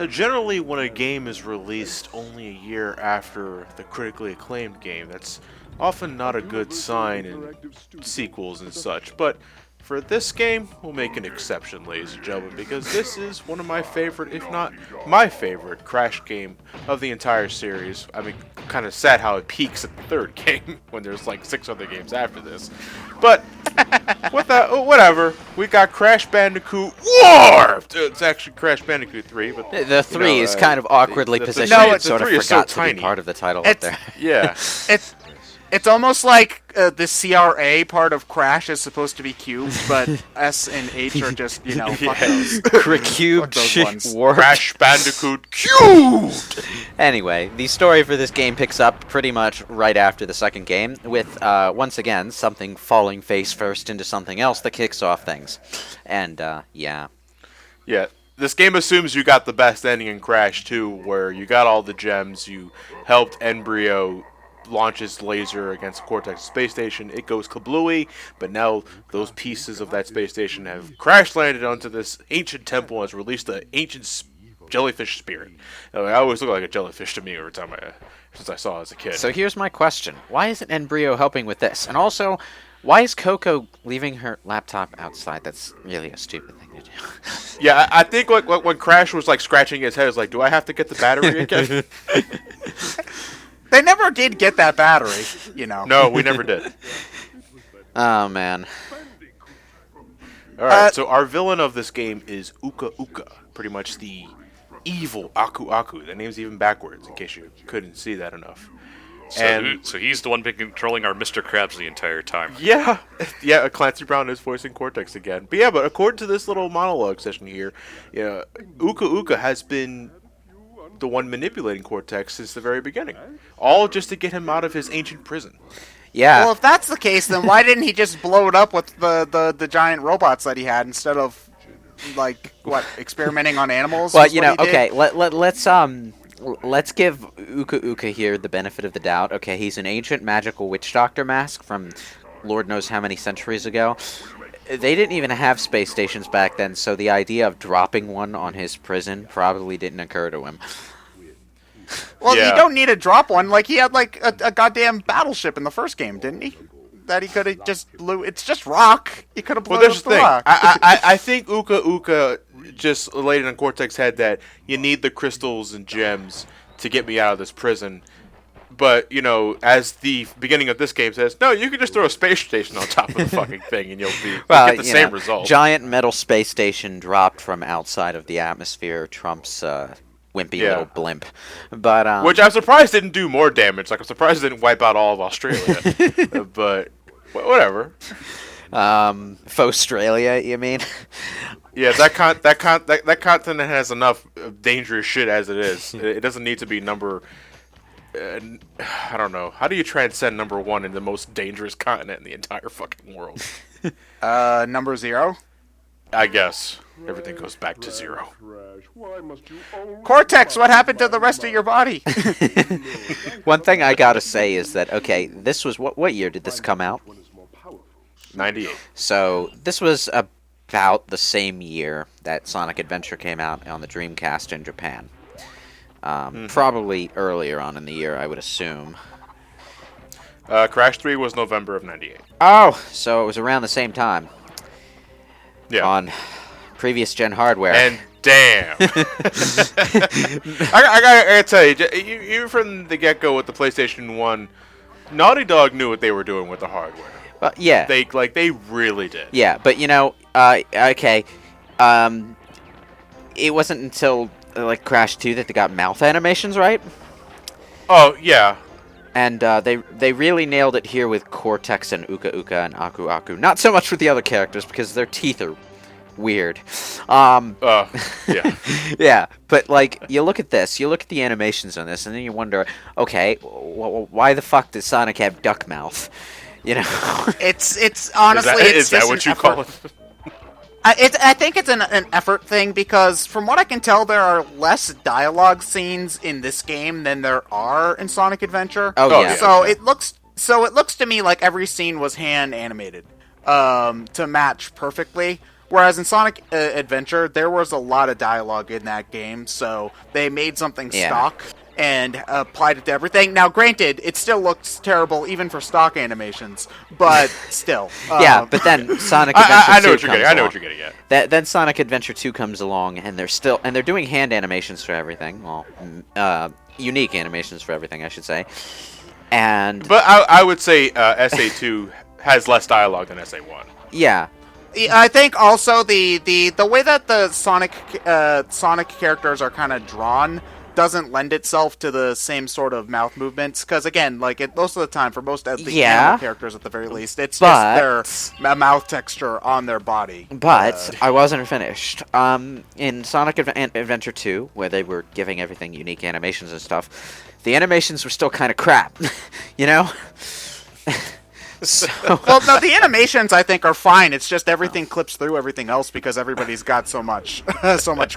Generally, when a game is released only a year after the critically acclaimed game, that's often not a good sign in sequels and such. But for this game, we'll make an exception, ladies and gentlemen, because this is one of my favorite, if not my favorite, Crash game of the entire series. I mean, kind of sad how it peaks at the third game when there's like 6 other games after this. But with that, whatever. We got Crash Bandicoot Warped. It's actually Crash Bandicoot 3, but the 3 is kind of awkwardly positioned. No, It sort of forgot to be part of the title up there. Yeah. It's almost like the CRA part of Crash is supposed to be cubed, but S and H are just, fuck those. Cubed, those ones. warped. Crash Bandicoot Cubed! Anyway, the story for this game picks up pretty much right after the second game, with, once again, something falling face first into something else that kicks off things. And, yeah. Yeah. This game assumes you got the best ending in Crash 2, where you got all the gems, you helped Embryo launch his laser against Cortex space station. It goes kablooey, but now those pieces of that space station have crash landed onto this ancient temple and has released the ancient jellyfish spirit. I always look like a jellyfish to me every time since I saw it as a kid. So here's my question. Why isn't Embryo helping with this? And also, why is Coco leaving her laptop outside? That's really a stupid thing to do. Yeah, I think when Crash was like scratching his head, it's like, do I have to get the battery again? They never did get that battery, No, we never did. Oh, man. Alright, so our villain of this game is Uka Uka. Pretty much the evil Aku Aku. The name's even backwards, in case you couldn't see that enough. So he's the one been controlling our Mr. Krabs the entire time. Yeah, Clancy Brown is voicing Cortex again. But according to this little monologue session here, Uka Uka has been the one manipulating Cortex since the very beginning. All just to get him out of his ancient prison. Yeah. Well, if that's the case, then why didn't he just blow it up with the giant robots that he had instead of, experimenting on animals? Well, okay, let's give Uka Uka here the benefit of the doubt. Okay, he's an ancient magical witch doctor mask from Lord knows how many centuries ago. They didn't even have space stations back then, so the idea of dropping one on his prison probably didn't occur to him. Well, you don't need to drop one. He had, a goddamn battleship in the first game, didn't he? That he could have just blew... It's just rock. He could have blown up the rock. I think Uka Uka just laid it on Cortex's head that you need the crystals and gems to get me out of this prison. But, as the beginning of this game says, no, you can just throw a space station on top of the fucking thing and you'll get the same result. Giant metal space station dropped from outside of the atmosphere trumps wimpy little blimp. But which I'm surprised didn't do more damage. I'm surprised it didn't wipe out all of Australia. But whatever. Australia, you mean? Yeah, that continent has enough dangerous shit as it is. It doesn't need to be number... I don't know. How do you transcend number 1 in the most dangerous continent in the entire fucking world? Number 0? I guess. Everything goes back to 0. Cortex, what happened to the rest of your body? One thing I gotta say is that, okay, this was... What year did this come out? 98. So, this was about the same year that Sonic Adventure came out on the Dreamcast in Japan. Probably earlier on in the year, I would assume. Crash 3 was November of 98. Oh, so it was around the same time. Yeah. On previous gen hardware. And damn. I gotta tell you, even from the get-go with the PlayStation 1, Naughty Dog knew what they were doing with the hardware. Yeah. They really did. Yeah, but okay. It wasn't until... Crash 2 that they got mouth animations, right? Oh, yeah. And they really nailed it here with Cortex and Uka Uka and Aku Aku. Not so much with the other characters, because their teeth are weird. Yeah. Yeah, but, you look at this, you look at the animations on this, and then you wonder, okay, why the fuck does Sonic have duck mouth? It's honestly... Is that what you call it? I think it's an effort thing because, from what I can tell, there are less dialogue scenes in this game than there are in Sonic Adventure. Oh yeah. So it looks to me like every scene was hand animated to match perfectly. Whereas in Sonic Adventure, there was a lot of dialogue in that game, so they made something stock and applied it to everything. Now, granted, it still looks terrible even for stock animations, but still. Yeah, but then Sonic Adventure 2 I know what you're getting. comes I know along. what you're getting at. Then Sonic Adventure 2 comes along, and they're doing hand animations for everything. Well, unique animations for everything, I should say. But I would say SA2 has less dialogue than SA1. Yeah. I think also the way that the Sonic characters are kind of drawn doesn't lend itself to the same sort of mouth movements, because again, like most of the time for most of the animal characters at the very least, it's just their mouth texture on their body. But I wasn't finished. In Sonic Adventure 2, where they were giving everything unique animations and stuff, the animations were still kind of crap, you know? So well, no, the animations I think are fine. It's just everything clips through everything else because everybody's got so much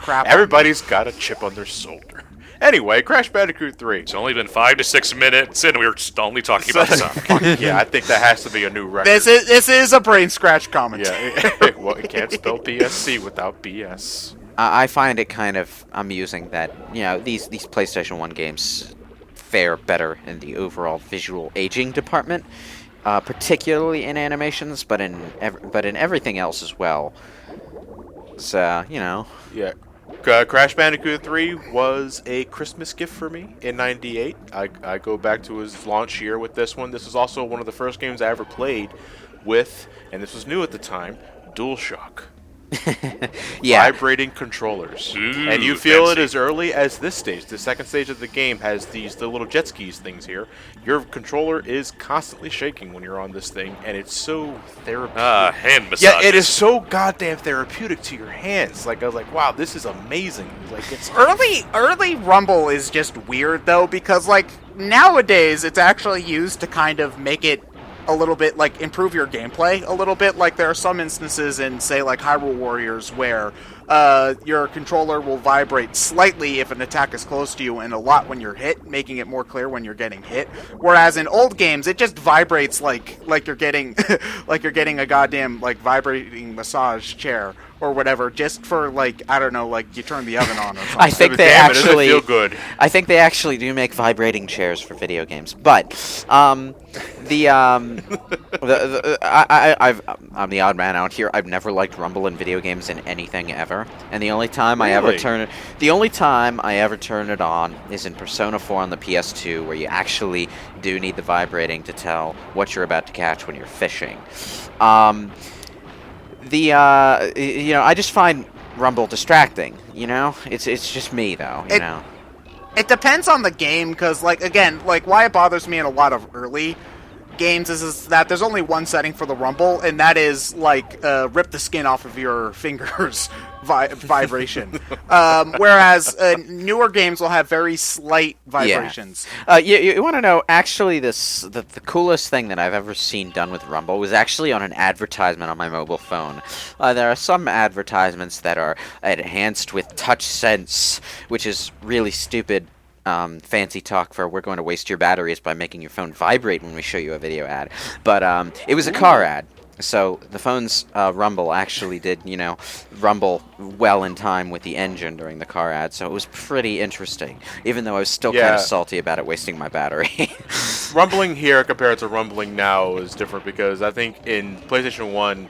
crap. Everybody's got a chip on their shoulder. Anyway, Crash Bandicoot 3. It's only been 5 to 6 minutes, and we were just only talking about Sonic. Yeah, I think that has to be a new record. This is a BrainScratch commentary. Yeah, well, you can't spell BSC without BS. I find it kind of amusing that, you know, these PlayStation 1 games fare better in the overall visual aging department. Particularly in animations, but in everything else as well. So, you know. Yeah. Crash Bandicoot 3 was a Christmas gift for me in '98. I go back to his launch year with this one. This is also one of the first games I ever played with, and this was new at the time, DualShock. Yeah. Vibrating controllers. Ooh, and you feel fancy. it as early as this stage. The second stage of the game has the little jet skis things here. Your controller is constantly shaking when you're on this thing, and it's so therapeutic. Hand massage. Yeah, it is so goddamn therapeutic to your hands. Like, I was like, wow, this is amazing. Like, it's Early Rumble is just weird though, because like nowadays it's actually used to kind of make it a little bit like improve your gameplay a little bit. Like there are some instances in say like Hyrule Warriors where your controller will vibrate slightly if an attack is close to you and a lot when you're hit, making it more clear when you're getting hit. Whereas in old games it just vibrates like you're getting like you're getting a goddamn like vibrating massage chair or whatever, just for like I don't know, like you turn the oven on or something. I think they Damn, it doesn't actually feel good. I think they actually do make vibrating chairs for video games. But I'm the odd man out here. I've never liked Rumble in video games in anything ever. And the only time I ever turn it on is in Persona 4 on the PS2, where you actually do need the vibrating to tell what you're about to catch when you're fishing. You know, I just find Rumble distracting, you know? It's just me, though, you know? It depends on the game, because, like, again, like, why it bothers me in a lot of early games is that there's only one setting for the Rumble, and that is, like, rip the skin off of your fingers vibration. Whereas newer games will have very slight vibrations. Yeah. You want to know, actually, the coolest thing that I've ever seen done with Rumble was actually on an advertisement on my mobile phone. There are some advertisements that are enhanced with touch sense, which is really stupid. Fancy talk for we're going to waste your batteries by making your phone vibrate when we show you a video ad. But it was a car ad. So the phone's rumble actually did, you know, rumble well in time with the engine during the car ad. So it was pretty interesting, even though I was still kind of salty about it wasting my battery. Rumbling here compared to rumbling now is different because I think in PlayStation 1,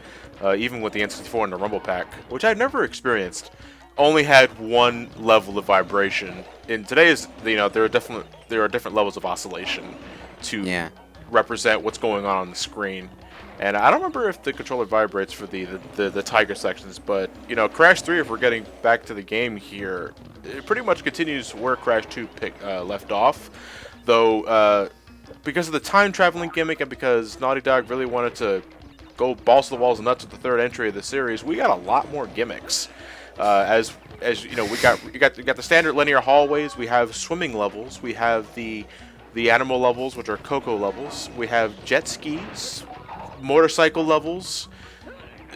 even with the N64 and the Rumble Pack, which I've never experienced, only had one level of vibration. In today's, you know, there are different levels of oscillation to represent what's going on the screen. And I don't remember if the controller vibrates for the Tiger sections, but, you know, Crash 3, if we're getting back to the game here, it pretty much continues where Crash 2 left off. Though, because of the time-traveling gimmick and because Naughty Dog really wanted to go balls to the walls and nuts with the third entry of the series, we got a lot more gimmicks. As you know, you got the standard linear hallways, we have swimming levels, we have the animal levels, which are Coco levels, we have jet skis, motorcycle levels.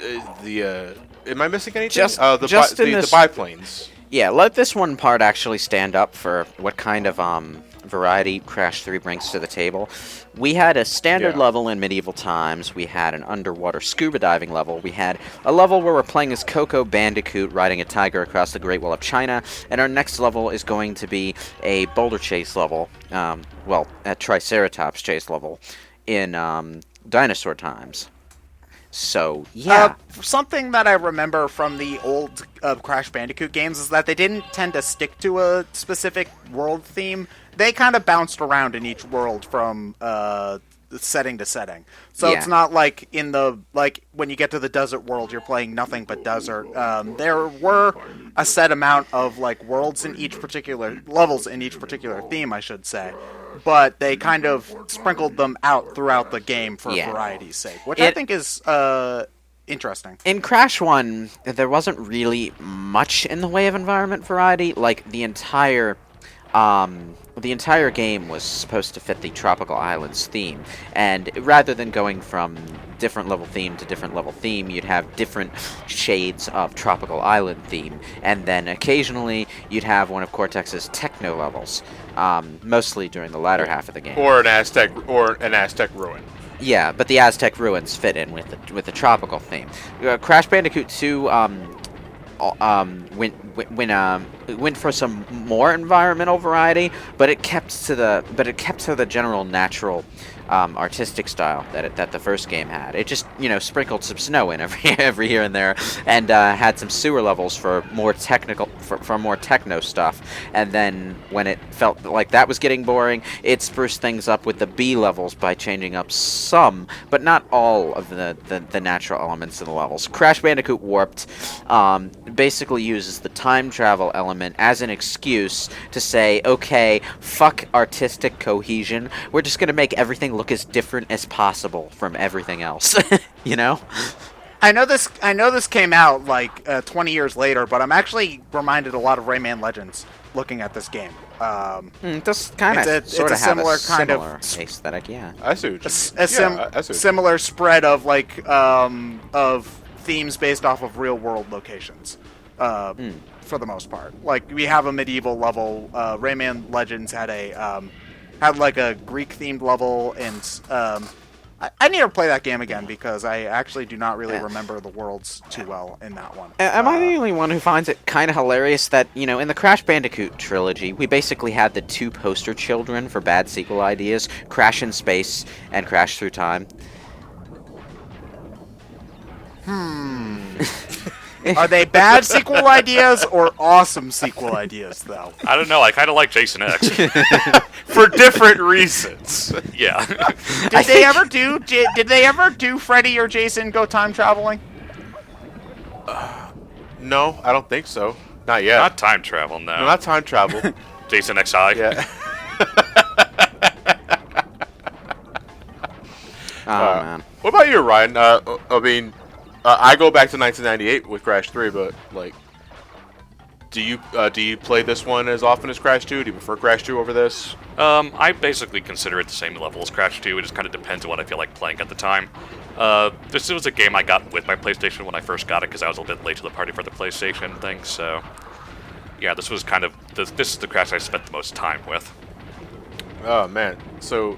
Am I missing anything? The biplanes. Yeah, let this one part actually stand up for what kind of variety Crash 3 brings to the table. We had a standard Yeah. level in medieval times. We had an underwater scuba diving level. We had a level where we're playing as Coco Bandicoot riding a tiger across the Great Wall of China. And our next level is going to be a boulder chase level. A Triceratops chase level in dinosaur times. So, yeah. Something that I remember from the old Crash Bandicoot games is that they didn't tend to stick to a specific world theme. They kind of bounced around in each world from setting to setting. So Yeah. it's not like when you get to the desert world, you're playing nothing but desert. There were a set amount of worlds in each particular levels in each particular theme, I should say. But they kind of sprinkled them out throughout the game for Yeah. variety's sake, which I think is interesting. In Crash 1, there wasn't really much in the way of environment variety. Like, the entire game was supposed to fit the Tropical Islands theme, and rather than going from different level theme to different level theme, you'd have different shades of Tropical Island theme, and then occasionally you'd have one of Cortex's techno levels, mostly during the latter half of the game. Or an Aztec ruin. Yeah, but the Aztec ruins fit in with the tropical theme. Crash Bandicoot 2 went for some more environmental variety, but it kept to the general natural artistic style that the first game had. It just sprinkled some snow in every here and there, and had some sewer levels for more more techno stuff. And then when it felt like that was getting boring, it spruced things up with the B levels by changing up some, but not all of the natural elements in the levels. Crash Bandicoot Warped basically uses the time travel element as an excuse to say, okay, fuck artistic cohesion. We're just gonna make everything look as different as possible from everything else. You know? I know this came out 20 years later, but I'm actually reminded a lot of Rayman Legends looking at this game. This kind of sort of have a similar aesthetic, yeah. I see what you mean. I see. Similar spread of of themes based off of real world locations. For the most part, we have a medieval level. Rayman Legends had a Greek themed level, and I need to play that game again because I actually do not really remember the worlds too well in that one. Am I the only one who finds it kind of hilarious that, in the Crash Bandicoot trilogy, we basically had the two poster children for bad sequel ideas, Crash in Space and Crash Through Time? Are they bad sequel ideas or awesome sequel ideas, though? I don't know. I kind of like Jason X. For different reasons. Yeah. Did they ever do Freddy or Jason go time traveling? No, I don't think so. Not yet. Not time travel, no. No, not time travel. Jason XI. Yeah. Man. What about you, Ryan? I go back to 1998 with Crash 3, but do you play this one as often as Crash 2? Do you prefer Crash 2 over this? I basically consider it the same level as Crash 2. It just kind of depends on what I feel like playing at the time. This was a game I got with my PlayStation when I first got it because I was a little bit late to the party for the PlayStation thing. So, yeah, this was kind of this is the Crash I spent the most time with. Oh man, so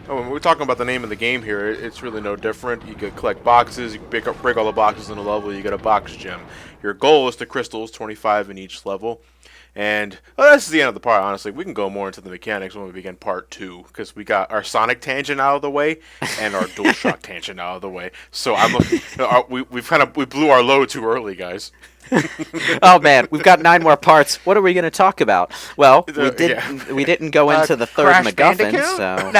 when we're talking about the name of the game here, it's really no different. You could collect boxes, you break all the boxes in a level, you get a box gem. Your goal is to crystals, 25 in each level. And this is the end of the part, honestly. We can go more into the mechanics when we begin part 2, because we got our Sonic tangent out of the way and our DualShock tangent out of the way. So we blew our load too early, guys. Oh man, we've got 9 more parts. What are we going to talk about? Well, we didn't go into the third Crash MacGuffin, Bandicoot? so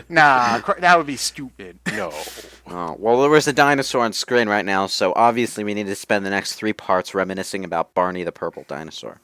Nah, that would be stupid. No. Oh, well, there was a dinosaur on screen right now, so obviously we need to spend the next 3 parts reminiscing about Barney the Purple Dinosaur.